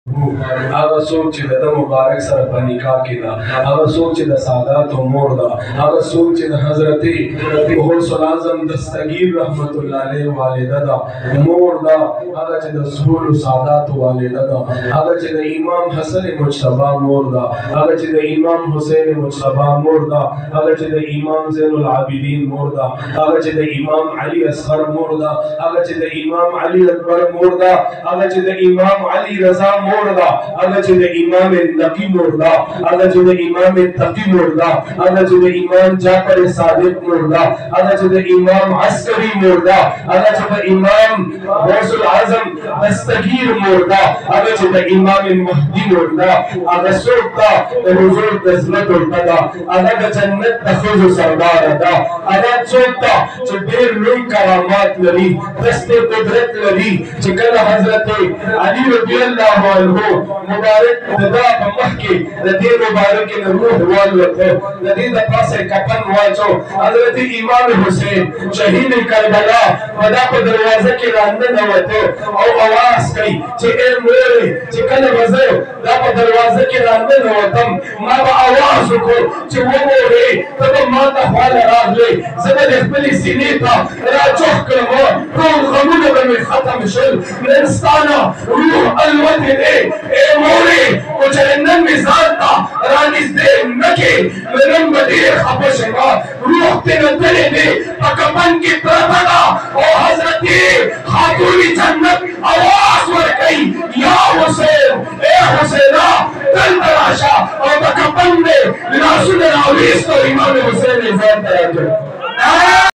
هغه څوک چې د مبارک سره په نکاح کې ده، هغه څوک چې د ساداتو مور ده، هغه څوک چې د حضرت غوث الاعظم دستگیر رحمت الله علیه والده ده، مور ده، هغه چې د ټولو ساداتو والده ده، هغه چې د امام حسن مجتبی مور ده، هغه چې د امام حسین مجتبی مور ده، هغه چې د امام زین العابدین مور ده، هغه چې د امام علی اصغر مور ده، هغه چې د امام علی اکبر مور ده، هغه چې د امام علی رضا مور ده، هغه چې د امام نقی مور ده، هغه چې د امام تقی مور ده، هغه چې د امام جعفر صادق مور ده، هغه چې د امام عسکری مور ده، هغه چې د امام غوث الاعظم دستگیر مور ده، هغه چې د امام مهدی مور ده، هغه څوک ده د حضور د زړه ټوټه ده، هغه د جنت د ښځو سرداره ده، هغه څوک ده چې ډېر لوی کرامات لري، دست قدرت لري، چې کله حضرت علی رضی الله عنه مبارک ددا په مخ کې د دې مبارک نه روح والوته، د دې د پاسه کفن واچو، حضرت امام حسین شهید کربلا په دروازه کې راننوته او आवाज کوي چې اے مور چې کله وځو دا په دروازه کې راننوتم ما به आवाज وکړ چې وګورې ته ما ته خواله راغلې زه به خپل سینې ته راچوخ کړم ټول غمونه به مې ختم شول نن ستانه روح الوتې دی اے مورې او چې نن مې ځان ته رانږدې نه کې نن به ډېر خفه شم روح ترې تللی دی په کفن کې پرته ده او حضرت خاتون جنت आवाज ورکوي یا حسین اے حسینه دلته راشه او په کفن دی لاسونه راویستو امام حسین یې ځان ته راکړ